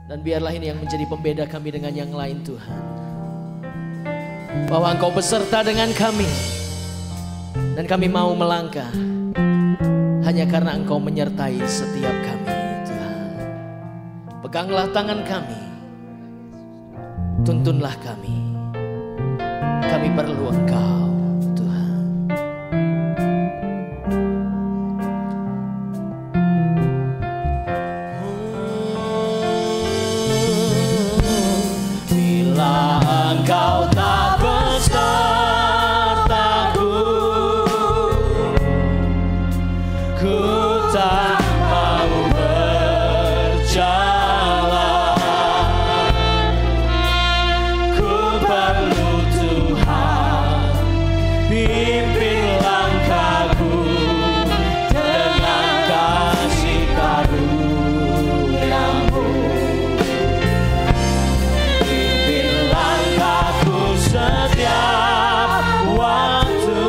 Dan biarlah ini yang menjadi pembeda kami dengan yang lain Tuhan. Bahwa Engkau beserta dengan kami. Dan kami mau melangkah hanya karena Engkau menyertai setiap kami Tuhan. Peganglah tangan kami. Tuntunlah kami. Kami perlu Engkau Tuhan. Bila Engkau tak besertaku, ku tak mau berjalan. Ku perlu Tuhan, pimpin langkahku dengan kasih karunia-Mu. Pimpin langkahku setiap waktu,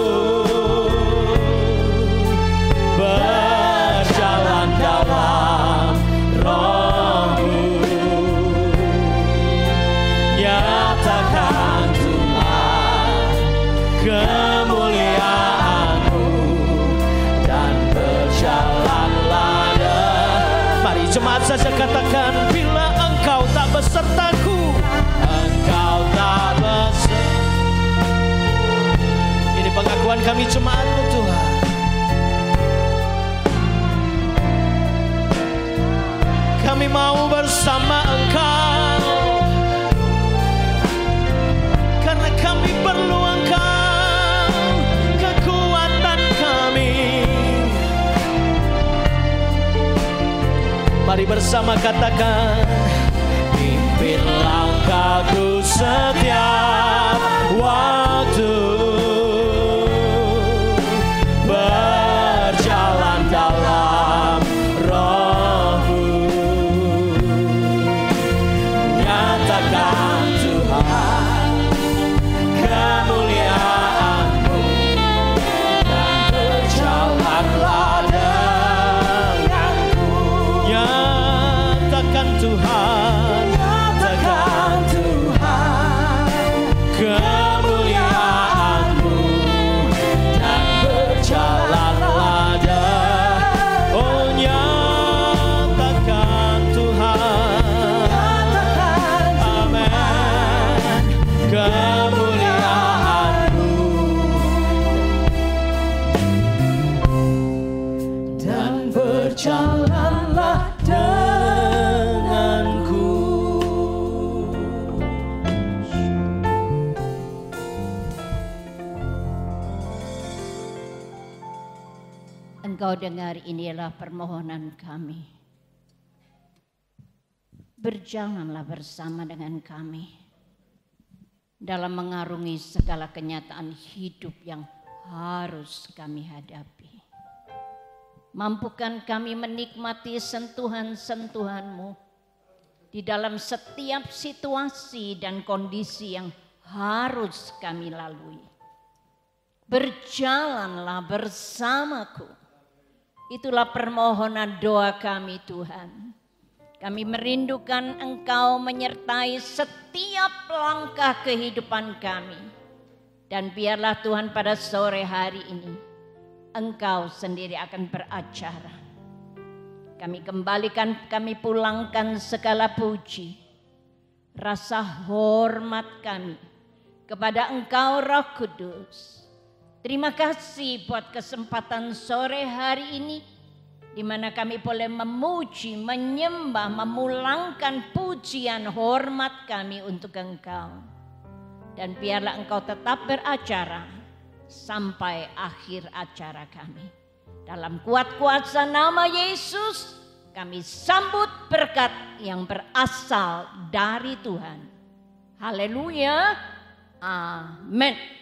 berjalan dalam Roh-Mu. Nyatakan Tuhan kemuliaan-Mu dan berjalanlah dengan. Mari jemaat saja katakan, bila Engkau tak besertaku, Engkau tak beserta. Ini pengakuan kami jemaat-Mu Tuhan. Kami mau bersama Engkau, karena kami perlu Engkau, kekuatan kami. Mari bersama katakan, pimpin langkahku setiap waktu, berjalan dalam Roh-Mu. Nyatakan Tuhan kemuliaan-Mu dan berjalanlah denganku. Nyatakan Tuhan, nyatakan Tuhan kemuliaan-Mu dan berjalanlah denganku. Oh, nyatakan Tuhan, amin, kemuliaan-Mu dan berjalanlah denganku. Engkau dengar, inilah permohonan kami. Berjalanlah bersama dengan kami dalam mengarungi segala kenyataan hidup yang harus kami hadapi. Mampukan kami menikmati sentuhan-sentuhan-Mu di dalam setiap situasi dan kondisi yang harus kami lalui. Berjalanlah bersamaku. Itulah permohonan doa kami Tuhan. Kami merindukan Engkau menyertai setiap langkah kehidupan kami. Dan biarlah Tuhan pada sore hari ini Engkau sendiri akan beracara. Kami kembalikan, kami pulangkan segala puji, rasa hormat kami kepada Engkau Roh Kudus. Terima kasih buat kesempatan sore hari ini, di mana kami boleh memuji, menyembah, memulangkan pujian hormat kami untuk Engkau. Dan biarlah Engkau tetap beracara sampai akhir acara kami. Dalam kuat kuasa nama Yesus, kami sambut berkat yang berasal dari Tuhan. Haleluya, amin.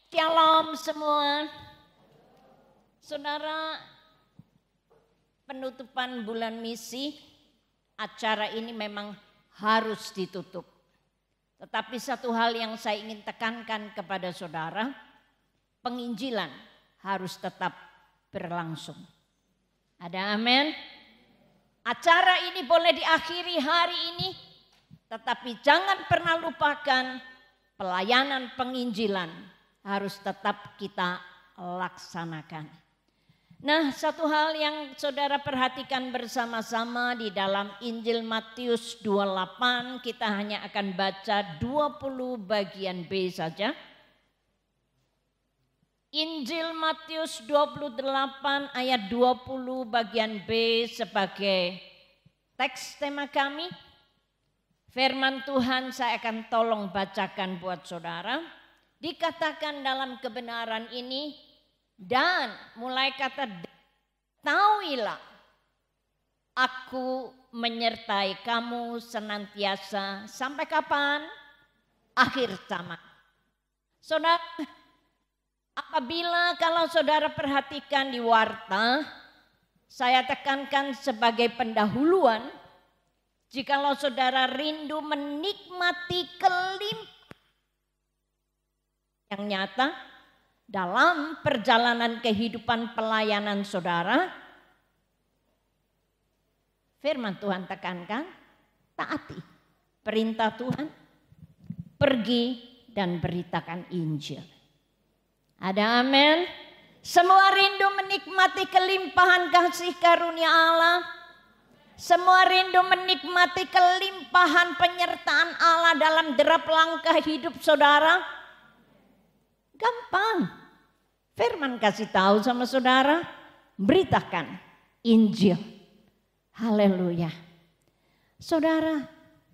Shalom semua. Saudara, penutupan bulan misi, acara ini memang harus ditutup. Tetapi satu hal yang saya ingin tekankan kepada saudara, penginjilan harus tetap berlangsung. Ada amin? Acara ini boleh diakhiri hari ini, tetapi jangan pernah lupakan pelayanan penginjilan harus tetap kita laksanakan. Nah, satu hal yang saudara perhatikan bersama-sama di dalam Injil Matius 28, kita hanya akan baca 20 bagian B saja. Injil Matius 28 ayat 20 bagian B sebagai teks tema kami. Firman Tuhan saya akan tolong bacakan buat saudara. Dikatakan dalam kebenaran ini, dan mulai kata tahuilah aku menyertai kamu senantiasa sampai kapan? Akhir zaman. Saudara, apabila kalau saudara perhatikan di warta, saya tekankan sebagai pendahuluan, jikalau saudara rindu menikmati kelimpahan yang nyata dalam perjalanan kehidupan pelayanan saudara, firman Tuhan tekankan, taati perintah Tuhan, pergi dan beritakan Injil. Ada amin? Semua rindu menikmati kelimpahan kasih karunia Allah, semua rindu menikmati kelimpahan penyertaan Allah dalam derap langkah hidup saudara. Gampang. Firman kasih tahu sama saudara, beritakan Injil. Haleluya. Saudara,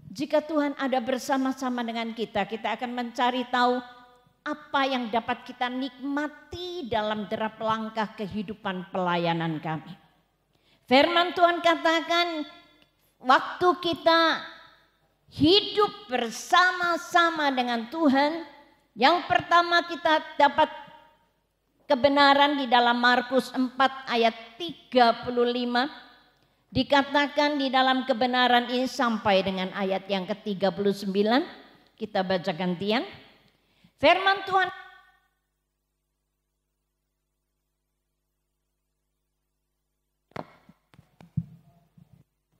jika Tuhan ada bersama-sama dengan kita, kita akan mencari tahu apa yang dapat kita nikmati dalam derap langkah kehidupan pelayanan kami. Firman Tuhan katakan, waktu kita hidup bersama-sama dengan Tuhan, yang pertama kita dapat kebenaran di dalam Markus 4 ayat 35. Dikatakan di dalam kebenaran ini sampai dengan ayat yang ke-39. Kita baca gantian. Firman Tuhan.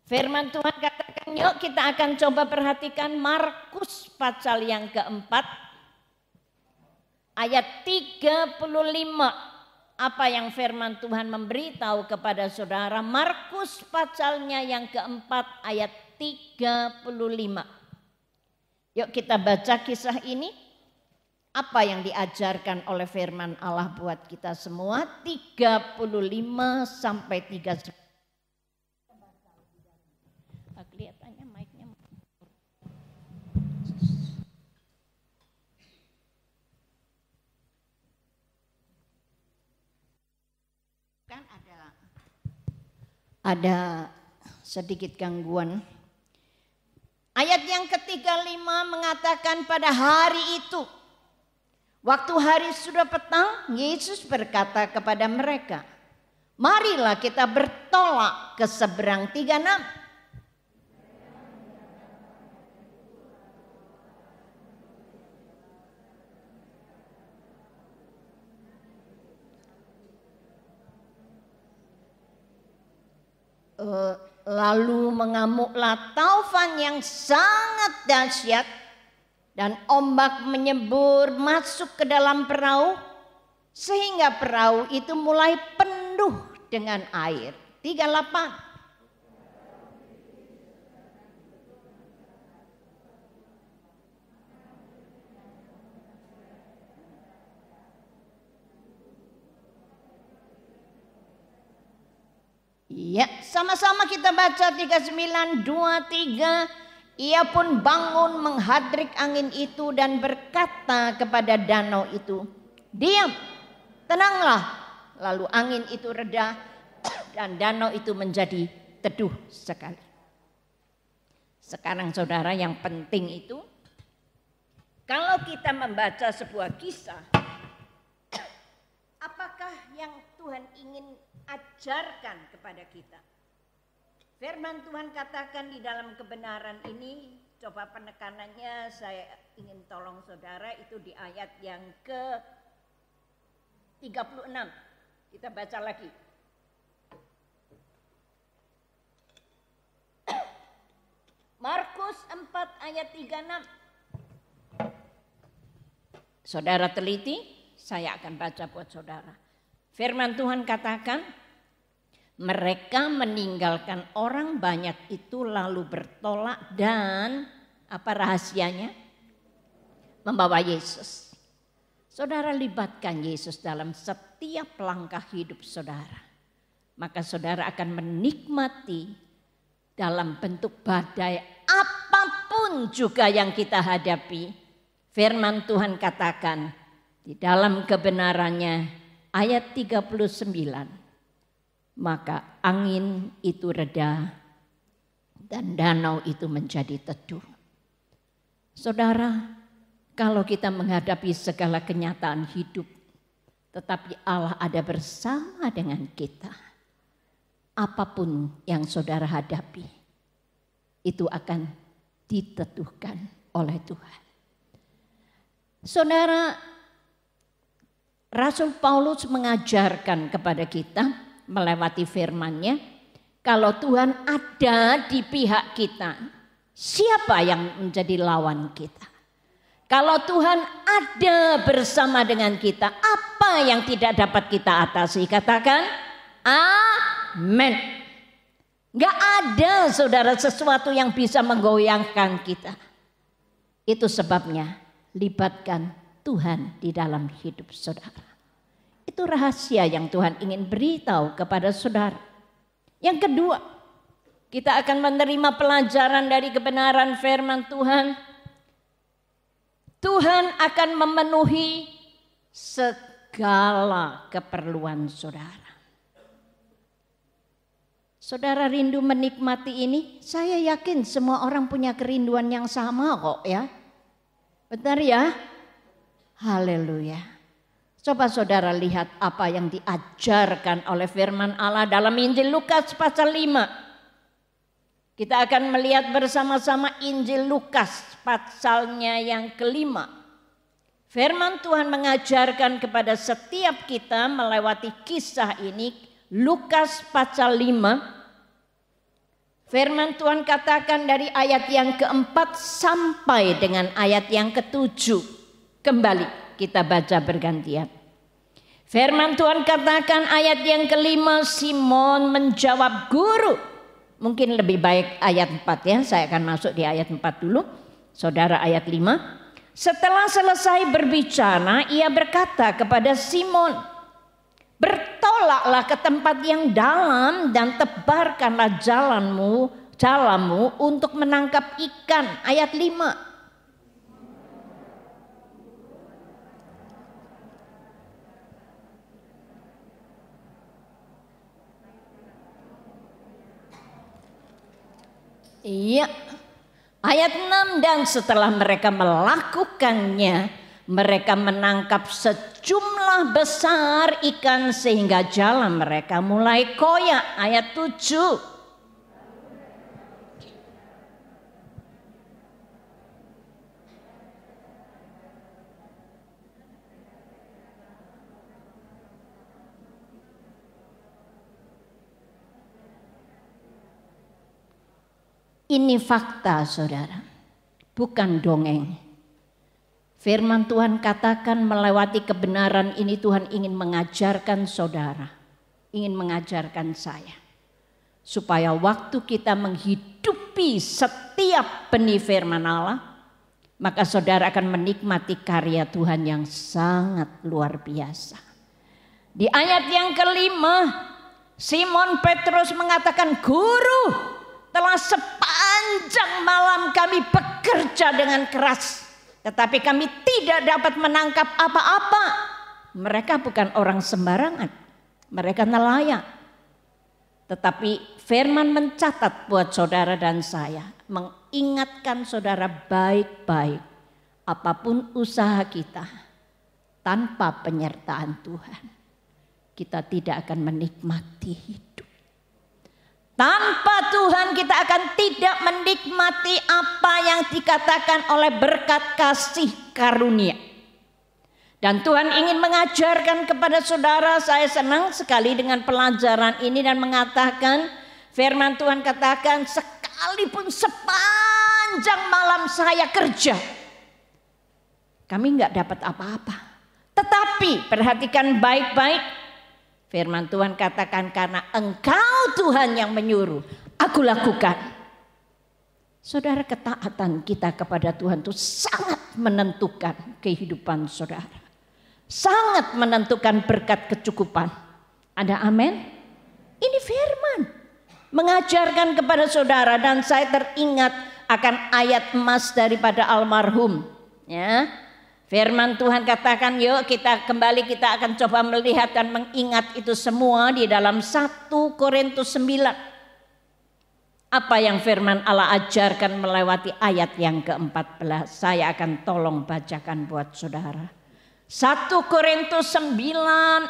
Firman Tuhan katakan, yuk kita akan coba perhatikan Markus pasal yang keempat. Ayat 35, apa yang firman Tuhan memberitahu kepada saudara. Markus pasalnya yang keempat ayat 35. Yuk kita baca kisah ini. Apa yang diajarkan oleh firman Allah buat kita semua. 35 sampai 39. Kelihatannya mic-nya. Ada sedikit gangguan. Ayat yang ke-35 mengatakan pada hari itu, waktu hari sudah petang, Yesus berkata kepada mereka, marilah kita bertolak ke seberang 36. Lalu mengamuklah taufan yang sangat dahsyat dan ombak menyembur masuk ke dalam perahu sehingga perahu itu mulai penuh dengan air. 38. Ya, sama-sama kita baca 39, 2, 3. Ia pun bangun menghadrik angin itu dan berkata kepada danau itu, diam, tenanglah. Lalu angin itu reda dan danau itu menjadi teduh sekali. Sekarang saudara, yang penting itu, kalau kita membaca sebuah kisah, apakah yang Tuhan ingin ajarkan kepada kita? Firman Tuhan katakan di dalam kebenaran ini, coba penekanannya saya ingin tolong saudara, itu di ayat yang 36. Kita baca lagi. Markus 4 ayat 36. Saudara teliti, saya akan baca buat saudara. Firman Tuhan katakan, mereka meninggalkan orang banyak itu lalu bertolak dan apa rahasianya? Membawa Yesus. Saudara libatkan Yesus dalam setiap langkah hidup saudara. Maka saudara akan menikmati dalam bentuk badai apapun juga yang kita hadapi. Firman Tuhan katakan di dalam kebenarannya ayat 39. Maka angin itu reda dan danau itu menjadi teduh. Saudara, kalau kita menghadapi segala kenyataan hidup, tetapi Allah ada bersama dengan kita. Apapun yang saudara hadapi, itu akan diteduhkan oleh Tuhan. Saudara, Rasul Paulus mengajarkan kepada kita melewati firman-Nya, kalau Tuhan ada di pihak kita, siapa yang menjadi lawan kita? Kalau Tuhan ada bersama dengan kita, apa yang tidak dapat kita atasi? Katakan, amin. Gak ada saudara sesuatu yang bisa menggoyangkan kita. Itu sebabnya libatkan Tuhan di dalam hidup saudara. Itu rahasia yang Tuhan ingin beritahu kepada saudara. Yang kedua, kita akan menerima pelajaran dari kebenaran firman Tuhan. Tuhan akan memenuhi segala keperluan saudara. Saudara rindu menikmati ini? Saya yakin semua orang punya kerinduan yang sama kok ya. Benar ya? Haleluya. Coba saudara lihat apa yang diajarkan oleh firman Allah dalam Injil Lukas pasal 5. Kita akan melihat bersama-sama Injil Lukas pasalnya yang kelima. Firman Tuhan mengajarkan kepada setiap kita melewati kisah ini. Lukas pasal 5. Firman Tuhan katakan dari ayat yang keempat sampai dengan ayat yang ketujuh. Kembali kita baca bergantian. Firman Tuhan katakan ayat yang kelima, Simon menjawab, Guru. Mungkin lebih baik ayat 4 ya, saya akan masuk di ayat 4 dulu. Saudara ayat 5. Setelah selesai berbicara, ia berkata kepada Simon, bertolaklah ke tempat yang dalam dan tebarkanlah jalamu untuk menangkap ikan. Ayat 5. Iya. Ayat 6, dan setelah mereka melakukannya, mereka menangkap sejumlah besar ikan sehingga jalan mereka mulai koyak. Ayat 7. Ini fakta saudara, bukan dongeng. Firman Tuhan katakan melewati kebenaran ini Tuhan ingin mengajarkan saudara, ingin mengajarkan saya. Supaya waktu kita menghidupi setiap benih firman Allah, maka saudara akan menikmati karya Tuhan yang sangat luar biasa. Di ayat yang kelima, Simon Petrus mengatakan, Guru, telah sepanjang malam kami bekerja dengan keras, tetapi kami tidak dapat menangkap apa-apa. Mereka bukan orang sembarangan, mereka nelayan. Tetapi firman mencatat buat saudara dan saya, mengingatkan saudara baik-baik, apapun usaha kita, tanpa penyertaan Tuhan, kita tidak akan menikmati hidup. Tanpa Tuhan kita akan tidak menikmati apa yang dikatakan oleh berkat kasih karunia. Dan Tuhan ingin mengajarkan kepada saudara, saya senang sekali dengan pelajaran ini dan mengatakan, firman Tuhan katakan, sekalipun sepanjang malam saya kerja, kami enggak dapat apa-apa. Tetapi perhatikan baik-baik, firman Tuhan katakan, karena Engkau Tuhan yang menyuruh, aku lakukan. Saudara, ketaatan kita kepada Tuhan itu sangat menentukan kehidupan saudara. Sangat menentukan berkat kecukupan. Ada amin? Ini firman mengajarkan kepada saudara, dan saya teringat akan ayat emas daripada almarhum. Ya, firman Tuhan katakan, yuk kita kembali, kita akan coba melihat dan mengingat itu semua di dalam 1 Korintus 9. Apa yang firman Allah ajarkan melewati ayat yang ke-14. Saya akan tolong bacakan buat saudara. 1 Korintus 9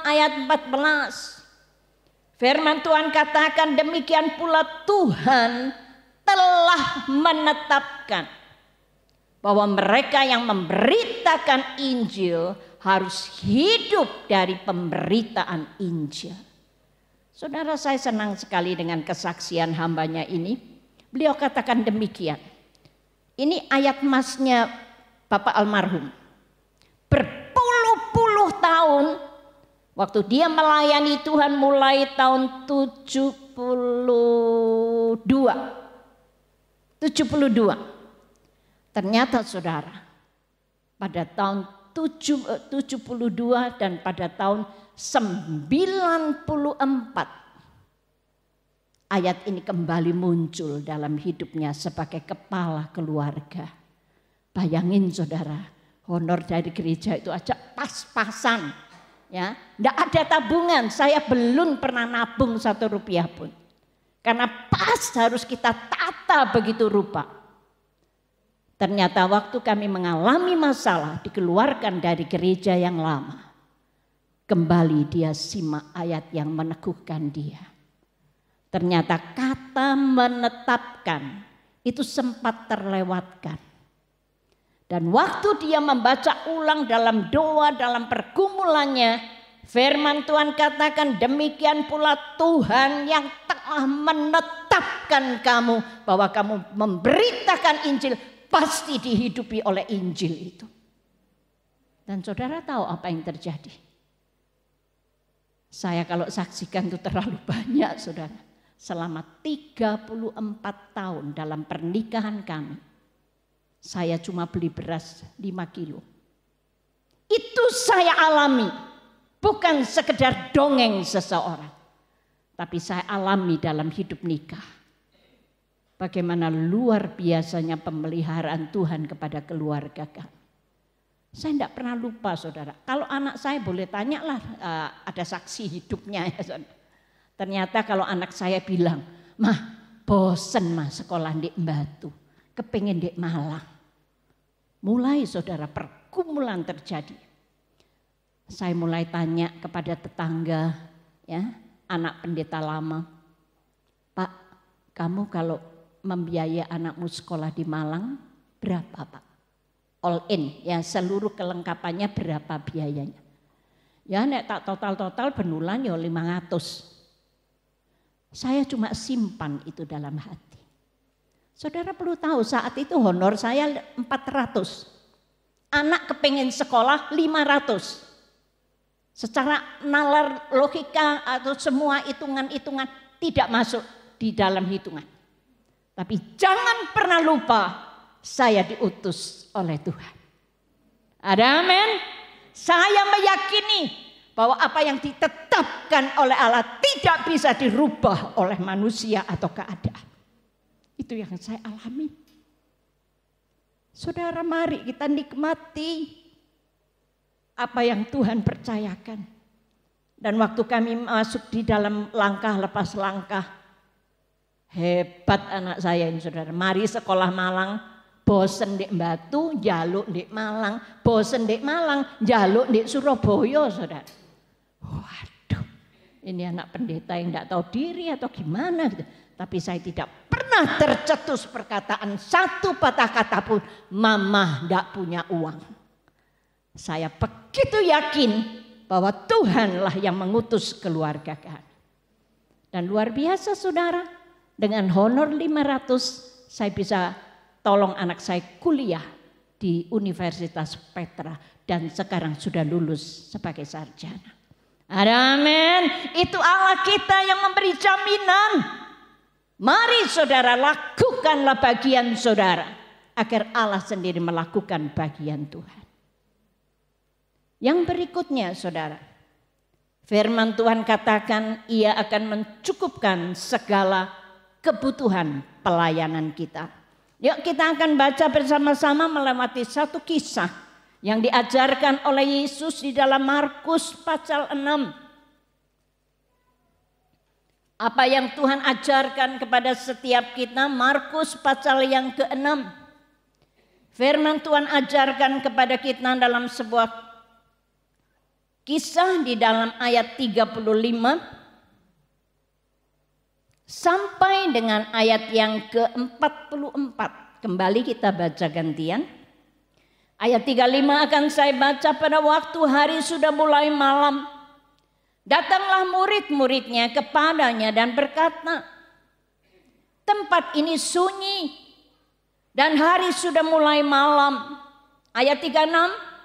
ayat 14. Firman Tuhan katakan, demikian pula Tuhan telah menetapkan bahwa mereka yang memberitakan Injil harus hidup dari pemberitaan Injil. Saudara, saya senang sekali dengan kesaksian hambanya ini. Beliau katakan demikian. Ini ayat emasnya Bapak almarhum. Berpuluh-puluh tahun waktu dia melayani Tuhan, mulai tahun 72. Ternyata saudara, pada tahun 72 dan pada tahun 94 ayat ini kembali muncul dalam hidupnya sebagai kepala keluarga. Bayangin saudara, honor dari gereja itu aja pas-pasan, ya, nggak ada tabungan. Saya belum pernah nabung 1 rupiah pun, karena pas harus kita tata begitu rupa. Ternyata waktu kami mengalami masalah, dikeluarkan dari gereja yang lama, kembali dia simak ayat yang meneguhkan dia. Ternyata kata menetapkan itu sempat terlewatkan. Dan waktu dia membaca ulang dalam doa, dalam pergumulannya, firman Tuhan katakan, demikian pula Tuhan yang telah menetapkan kamu bahwa kamu memberitakan Injil, pasti dihidupi oleh Injil itu. Dan saudara tahu apa yang terjadi? Saya kalau saksikan itu terlalu banyak saudara. Selama 34 tahun dalam pernikahan kami, saya cuma beli beras 5 kilo. Itu saya alami. Bukan sekedar dongeng seseorang. Tapi saya alami dalam hidup nikah. Bagaimana luar biasanya pemeliharaan Tuhan kepada keluarga kami. Saya tidak pernah lupa saudara. Kalau anak saya boleh tanyalah, ada saksi hidupnya ya saudara. Ternyata kalau anak saya bilang, mah bosen mah sekolah di Batu, kepengen di Malang. Mulai saudara pergumulan terjadi. Saya mulai tanya kepada tetangga, ya, anak pendeta lama, Pak, kamu kalau membiayai anakmu sekolah di Malang berapa Pak? All in, ya seluruh kelengkapannya berapa biayanya? Ya nek tak total benulan ya 500. Saya cuma simpan itu dalam hati. Saudara perlu tahu saat itu honor saya 400. Anak kepengen sekolah 500. Secara nalar logika atau semua hitungan-hitungan tidak masuk di dalam hitungan. Tapi jangan pernah lupa saya diutus oleh Tuhan. Ada amin? Saya meyakini bahwa apa yang ditetapkan oleh Allah tidak bisa dirubah oleh manusia atau keadaan. Itu yang saya alami. Saudara, mari kita nikmati apa yang Tuhan percayakan. Dan waktu kami masuk di dalam langkah lepas langkah, hebat anak saya ini saudara. Mari sekolah Malang, bosen di Batu, jaluk di Malang, bosen di Malang, jaluk di Surabaya saudara. Waduh, ini anak pendeta yang tidak tahu diri atau gimana gitu. Tapi saya tidak pernah tercetus perkataan satu patah kata pun, mama tidak punya uang. Saya begitu yakin bahwa Tuhanlah yang mengutus keluarga kami. Dan luar biasa saudara, dengan honor 500 saya bisa tolong anak saya kuliah di Universitas Petra dan sekarang sudah lulus sebagai sarjana. Amin. Itu Allah kita yang memberi jaminan. Mari saudara, lakukanlah bagian saudara agar Allah sendiri melakukan bagian Tuhan. Yang berikutnya saudara, firman Tuhan katakan Ia akan mencukupkan segala kebutuhan pelayanan kita. Yuk kita akan baca bersama-sama melewati satu kisah yang diajarkan oleh Yesus di dalam Markus pasal 6. Apa yang Tuhan ajarkan kepada setiap kita, Markus pasal yang ke-6. Firman Tuhan ajarkan kepada kita dalam sebuah kisah di dalam ayat 35 sampai dengan ayat yang ke-44. Kembali kita baca gantian. Ayat 35 akan saya baca. Pada waktu hari sudah mulai malam, datanglah murid-muridnya kepadanya dan berkata, tempat ini sunyi dan hari sudah mulai malam. Ayat 36.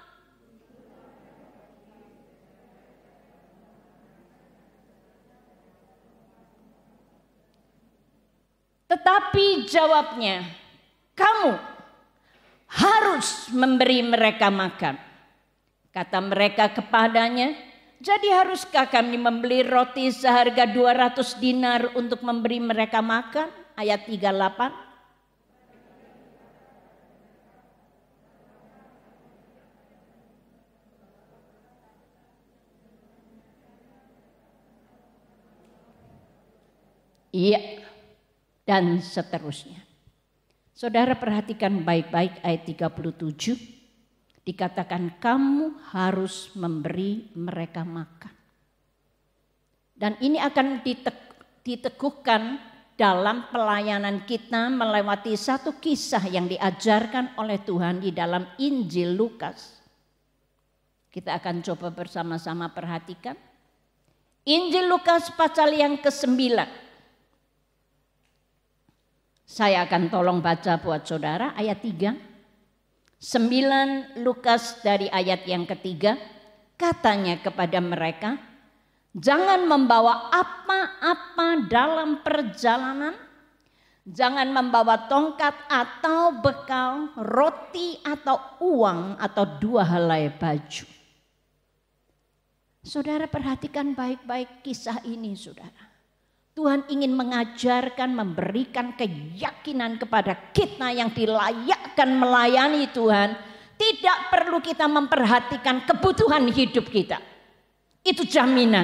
Tetapi jawabnya, kamu harus memberi mereka makan. Kata mereka kepadanya, jadi haruskah kami membeli roti seharga 200 dinar untuk memberi mereka makan? Ayat 38. Iya, dan seterusnya. Saudara perhatikan baik-baik ayat 37. Dikatakan kamu harus memberi mereka makan. Dan ini akan diteguhkan dalam pelayanan kita melewati satu kisah yang diajarkan oleh Tuhan di dalam Injil Lukas. Kita akan coba bersama-sama perhatikan. Injil Lukas pasal yang ke-9. Saya akan tolong baca buat saudara ayat 3. 9 Lukas dari ayat yang ketiga. Katanya kepada mereka, jangan membawa apa-apa dalam perjalanan. Jangan membawa tongkat atau bekal, roti atau uang atau 2 helai baju. Saudara perhatikan baik-baik kisah ini saudara. Tuhan ingin mengajarkan, memberikan keyakinan kepada kita yang dilayakkan melayani Tuhan. Tidak perlu kita memperhatikan kebutuhan hidup kita. Itu jaminan.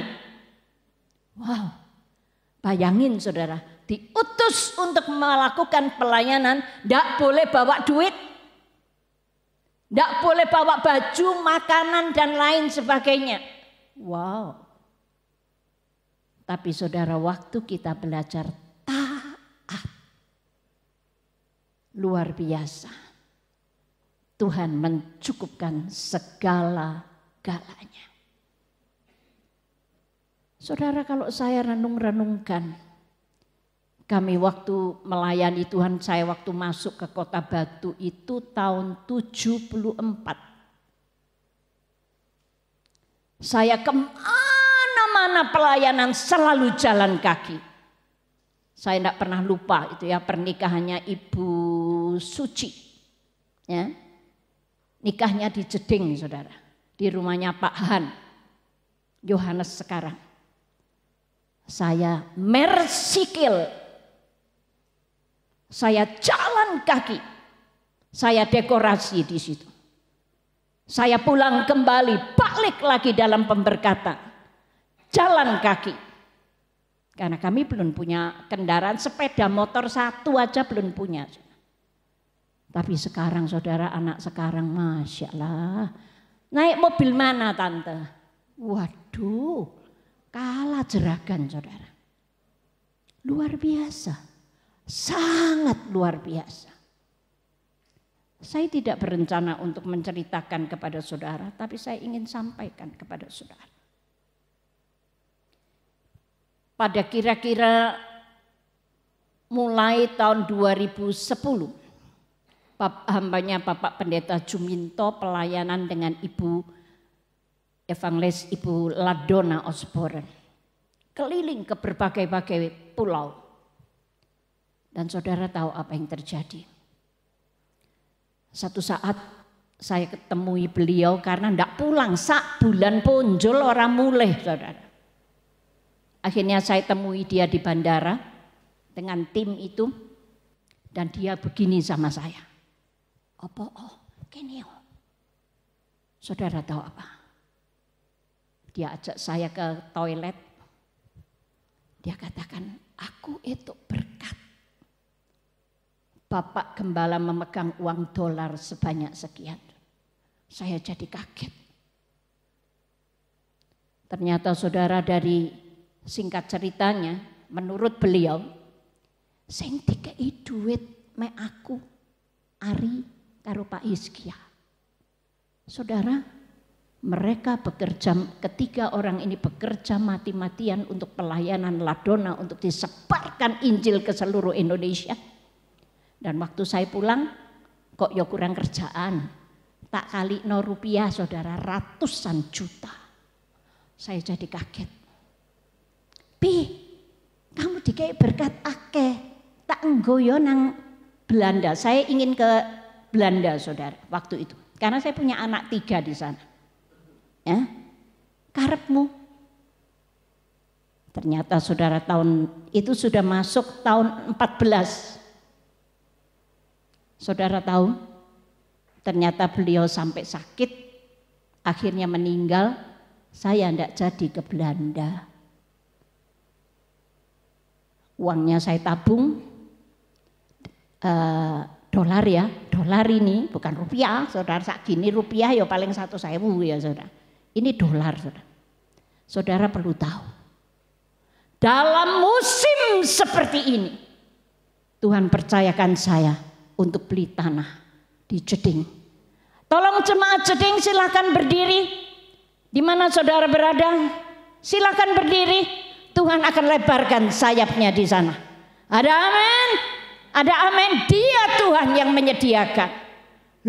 Wow, bayangin saudara, diutus untuk melakukan pelayanan, tidak boleh bawa duit. Tidak boleh bawa baju, makanan dan lain sebagainya. Wow. Tapi saudara, waktu kita belajar taat, luar biasa. Tuhan mencukupkan segala-galanya. Saudara, kalau saya renung-renungkan, kami waktu melayani Tuhan, saya waktu masuk ke Kota Batu itu tahun 74. Saya mana pelayanan selalu jalan kaki. Saya tidak pernah lupa itu ya, pernikahannya Ibu Suci. Ya. Nikahnya di Jeding saudara. Di rumahnya Pak Han. Yohanes sekarang. Saya mersikil. Saya jalan kaki. Saya dekorasi di situ. Saya pulang kembali, balik lagi dalam pemberkatan. Jalan kaki. Karena kami belum punya kendaraan, sepeda motor satu aja belum punya. Tapi sekarang saudara, anak sekarang Masya Allah. Naik mobil mana tante? Waduh, kalah jeragan saudara. Luar biasa. Sangat luar biasa. Saya tidak berencana untuk menceritakan kepada saudara, tapi saya ingin sampaikan kepada saudara. Pada kira-kira mulai tahun 2010, hambanya Bapak Pendeta Juminto pelayanan dengan Ibu Evangelis Ibu Ladona Osborne. Keliling ke berbagai-bagai pulau. Dan saudara tahu apa yang terjadi. Satu saat saya ketemui beliau karena tidak pulang, sak bulan punjul orang mulai, saudara. Akhirnya saya temui dia di bandara dengan tim itu dan dia begini sama saya. Apa? Kene. Saudara tahu apa? Dia ajak saya ke toilet. Dia katakan, aku itu berkat. Bapak Gembala memegang uang dolar sebanyak sekian. Saya jadi kaget. Ternyata saudara, dari singkat ceritanya, menurut beliau, sing dikei duit mek aku Ari karo Pak Hizkia. Saudara, mereka bekerja, ketiga orang ini bekerja mati-matian untuk pelayanan Ladona, untuk disebarkan Injil ke seluruh Indonesia. Dan waktu saya pulang, kok ya kurang kerjaan. Tak kali no rupiah, saudara, ratusan juta. Saya jadi kaget. Pi, kamu dikei berkat akeh, tak nggoyo nang Belanda. Saya ingin ke Belanda, saudara, waktu itu. Karena saya punya anak 3 di sana. Ya, karepmu. Ternyata saudara, tahun itu sudah masuk tahun 14. Saudara tahu, ternyata beliau sampai sakit, akhirnya meninggal. Saya tidak jadi ke Belanda. Uangnya saya tabung, dolar ya, dolar ini bukan rupiah, saudara. Sak gini rupiah ya paling 1.000 ya saudara. Ini dolar, saudara. Saudara perlu tahu, dalam musim seperti ini, Tuhan percayakan saya untuk beli tanah di Jeding. Tolong jemaat Jeding silakan berdiri. Di mana saudara berada, silakan berdiri. Tuhan akan lebarkan sayapnya di sana. Ada amin? Ada amin. Dia Tuhan yang menyediakan.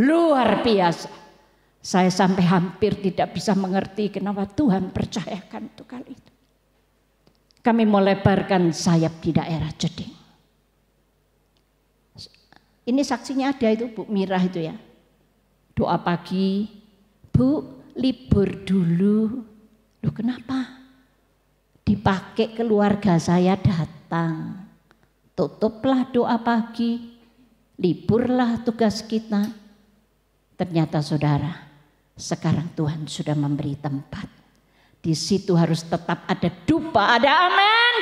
Luar biasa. Saya sampai hampir tidak bisa mengerti kenapa Tuhan percayakan untuk hal itu. Kami mau lebarkan sayap di daerah Jeding. Ini saksinya ada itu Bu Mirah itu ya. Doa pagi, Bu libur dulu. Loh kenapa? Dipakai keluarga saya datang. Tutuplah doa pagi, liburlah tugas kita. Ternyata saudara, sekarang Tuhan sudah memberi tempat. Di situ harus tetap ada dupa, ada amin.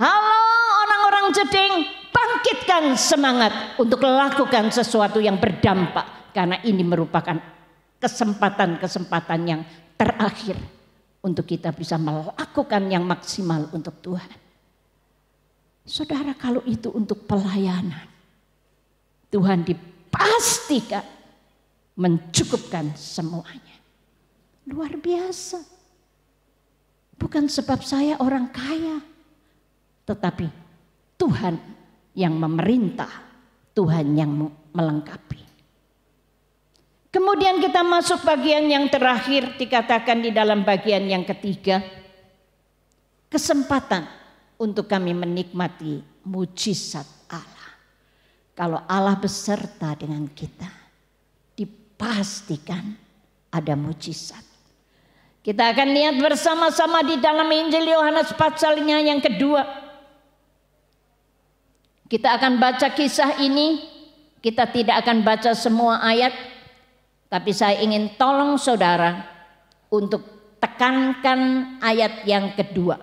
Halo orang-orang Jeding, bangkitkan semangat untuk melakukan sesuatu yang berdampak. Karena ini merupakan kesempatan-kesempatan yang terakhir untuk kita bisa melakukan yang maksimal untuk Tuhan. Saudara, kalau itu untuk pelayanan, Tuhan dipastikan mencukupkan semuanya. Luar biasa. Bukan sebab saya orang kaya, tetapi Tuhan yang memerintah, Tuhan yang melengkapi. Kemudian kita masuk bagian yang terakhir, dikatakan di dalam bagian yang ketiga, kesempatan untuk kami menikmati mujizat Allah. Kalau Allah beserta dengan kita, dipastikan ada mujizat. Kita akan lihat bersama-sama di dalam Injil Yohanes pasalnya yang kedua. Kita akan baca kisah ini, kita tidak akan baca semua ayat, tapi saya ingin tolong saudara untuk tekankan ayat yang kedua.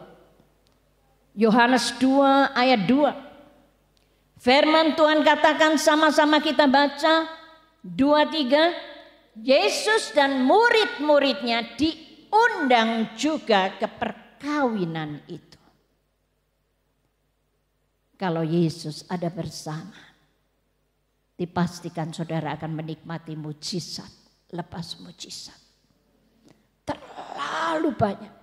Yohanes 2 ayat 2. Firman Tuhan katakan, sama-sama kita baca 2-3. Yesus dan murid-muridnya diundang juga ke perkawinan itu. Kalau Yesus ada bersama, dipastikan saudara akan menikmati mujizat lepas mujizat. Terlalu banyak.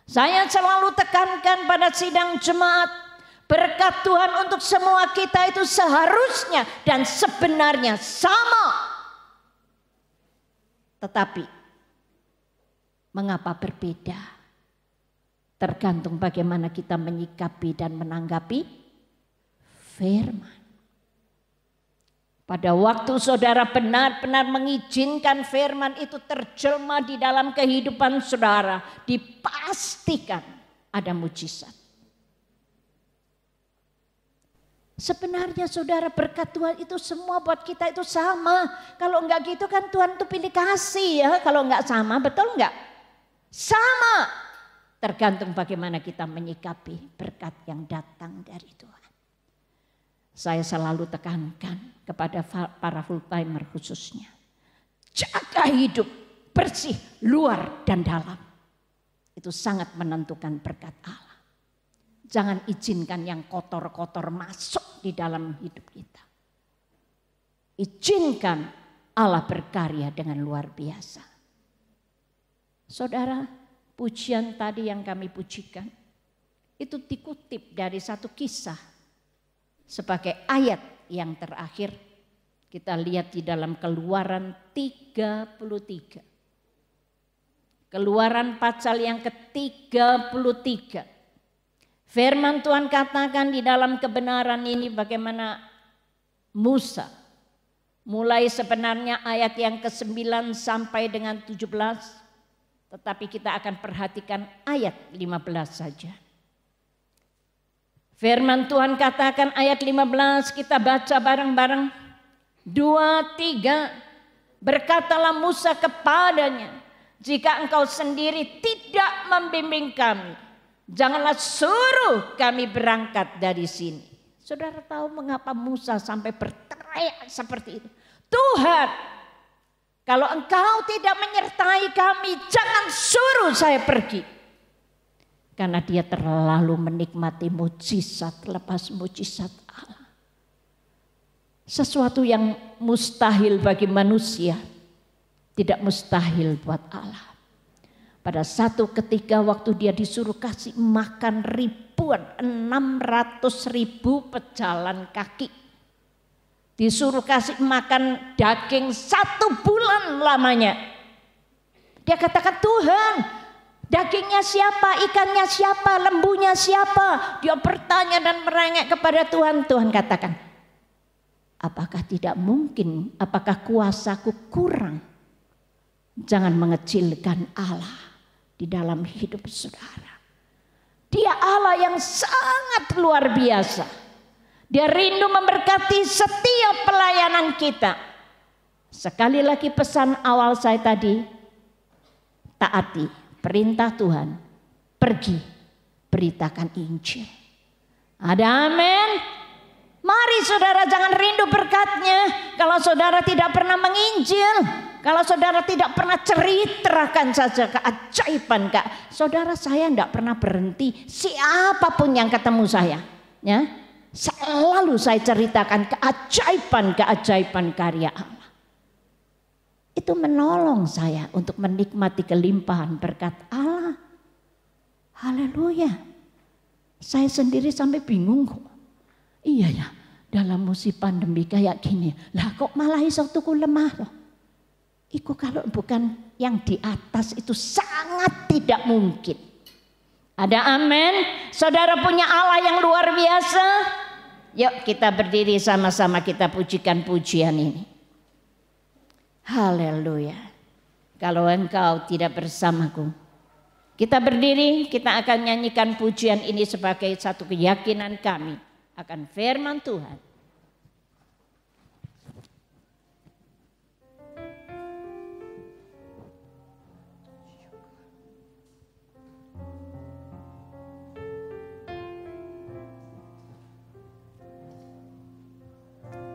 Saya selalu tekankan pada sidang jemaat, berkat Tuhan untuk semua kita itu seharusnya dan sebenarnya sama. Tetapi mengapa berbeda? Tergantung bagaimana kita menyikapi dan menanggapi firman. Pada waktu saudara benar-benar mengizinkan firman itu terjelma di dalam kehidupan saudara, dipastikan ada mujizat. Sebenarnya saudara, berkat Tuhan itu semua buat kita itu sama. Kalau enggak gitu kan Tuhan itu pilih kasih ya. Kalau enggak sama, betul enggak? Sama. Tergantung bagaimana kita menyikapi berkat yang datang dari Tuhan. Saya selalu tekankan kepada para full timer khususnya. Jaga hidup bersih luar dan dalam. Itu sangat menentukan berkat Allah. Jangan izinkan yang kotor-kotor masuk di dalam hidup kita. Izinkan Allah berkarya dengan luar biasa. Saudara, pujian tadi yang kami pujikan itu dikutip dari satu kisah. Sebagai ayat yang terakhir kita lihat di dalam Keluaran 33. Keluaran pasal yang ke-33. Firman Tuhan katakan di dalam kebenaran ini bagaimana Musa mulai sebenarnya ayat yang ke-9 sampai dengan 17. Tetapi kita akan perhatikan ayat 15 saja. Firman Tuhan katakan ayat 15, kita baca bareng-bareng. 2, 3, berkatalah Musa kepadanya, jika engkau sendiri tidak membimbing kami, janganlah suruh kami berangkat dari sini. Saudara tahu mengapa Musa sampai berteriak seperti itu? Tuhan, kalau engkau tidak menyertai kami, jangan suruh saya pergi. Karena dia terlalu menikmati mujizat lepas mujizat Allah. Sesuatu yang mustahil bagi manusia, tidak mustahil buat Allah. Pada satu ketika waktu dia disuruh kasih makan ribuan, 600.000 pejalan kaki. Disuruh kasih makan daging 1 bulan lamanya. Dia katakan, Tuhan, dagingnya siapa, ikannya siapa, lembunya siapa? Dia bertanya dan merengek kepada Tuhan. Tuhan katakan, apakah tidak mungkin, apakah kuasaku kurang? Jangan mengecilkan Allah di dalam hidup saudara. Dia Allah yang sangat luar biasa. Dia rindu memberkati setiap pelayanan kita. Sekali lagi pesan awal saya tadi, taati perintah Tuhan, pergi beritakan Injil. Ada amin? Mari saudara jangan rindu berkatnya kalau saudara tidak pernah menginjil. Kalau saudara tidak pernah ceritakan saja keajaiban Kak. Saudara, saya tidak pernah berhenti siapapun yang ketemu saya. Ya, selalu saya ceritakan keajaiban karya Allah. Itu menolong saya untuk menikmati kelimpahan berkat Allah. Haleluya. Saya sendiri sampai bingung kok. Iya ya, dalam musim pandemi kayak gini. Lah kok malah iso tuku lemah loh. Iku kalau bukan yang di atas itu sangat tidak mungkin. Ada amin? Saudara punya Allah yang luar biasa. Yuk kita berdiri sama-sama kita pujikan pujian ini. Haleluya. Kalau engkau tidak bersamaku, kita berdiri, kita akan nyanyikan pujian ini sebagai satu keyakinan kami akan firman Tuhan.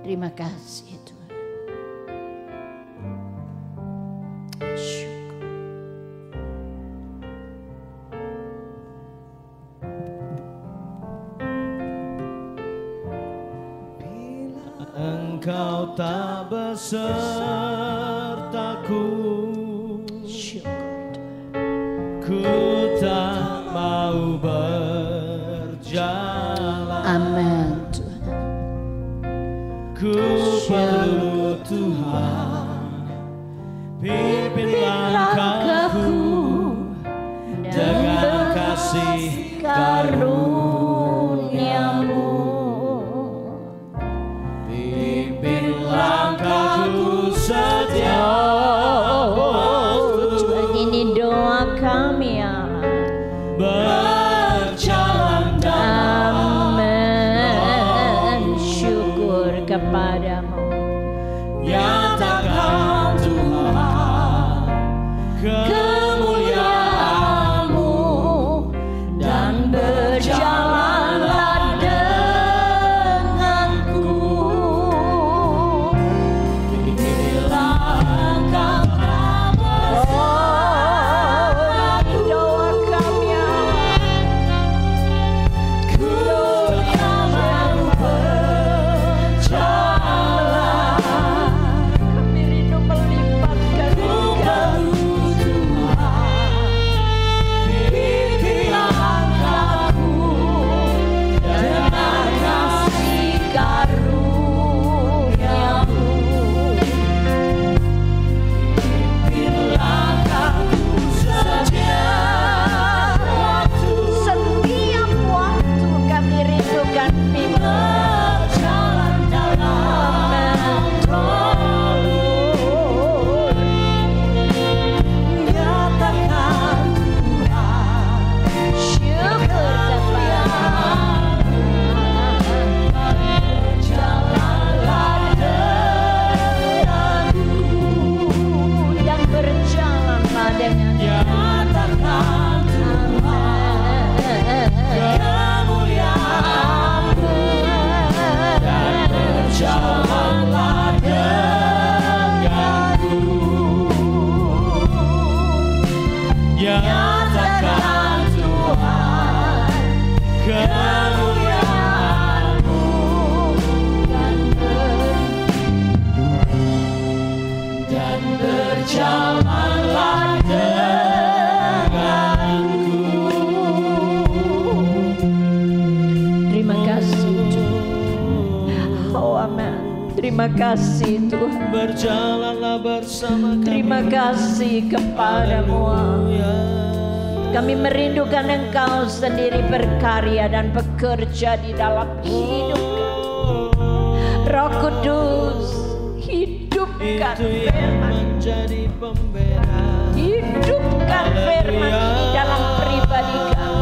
Terima kasih Tuhan. Engkau tak besertaku, ku tak mau berjalan. Amin. Ku perlu Tuhan, pimpin langkahku dengan kasih karunia-Mu. Pimpin langkahku setiap waktu. Tuhan, ini doa kami ya Allah. Berjalan dalam Amin. Syukur kepadamu. Nyatakan Tuhan kemuliaan-Mu dan berjalanlah denganku. Pimpinlah langkah-langkahku. Doa kami ya Ku tak mau berjalan. Kami rindu melibatkan Engkau. Pimpin langkahku dengan kasih karunia-Mu. Pimpin langkahku setiap waktu. Setiap waktu kami rindukan Berjalan dalam roh-Mu. Nyatakan Tuhan syukur berjalanlah denganku. dan berjalanlah dengan Nyatakan Tuhan kemuliaan-Mu dan berjalanlah denganku. Nyatakan Tuhan kemuliaan-Mu dan berjalanlah denganku. Terima kasih Tuhan. Oh amin. Terima kasih Tuhan. Berjalanlah bersama kami. Terima kasih kepadamu. Kami merindukan Engkau sendiri berkarya dan bekerja di dalam hidup kami. Roh Kudus, hidupkan Itu yang firman. menjadi pembeda. Hidupkan firman ini dalam pribadi kami.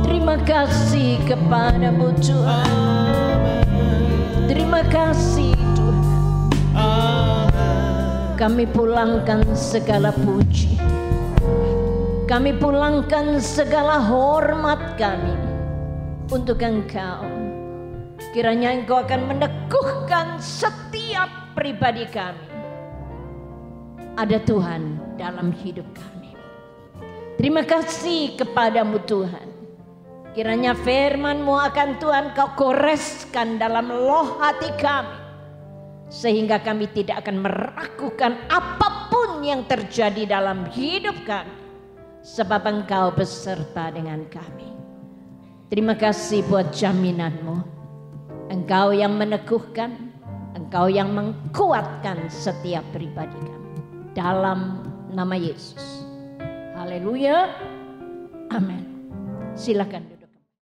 Terima kasih kepadamu Tuhan. Terima kasih Tuhan. Kami pulangkan segala puji. Kami pulangkan segala hormat kami untuk Engkau. Kiranya Engkau akan meneguhkan setiap pribadi kami. Ada Tuhan dalam hidup kami. Terima kasih kepadamu Tuhan. Kiranya firman-Mu akan Tuhan Kau goreskan dalam loh hati kami. Sehingga kami tidak akan meragukan apapun yang terjadi dalam hidup kami. Sebab Engkau beserta dengan kami. Terima kasih buat jaminan-Mu. Engkau yang meneguhkan, Engkau yang menguatkan setiap pribadi kami. Dalam nama Yesus. Haleluya. Amin. Silakan duduk.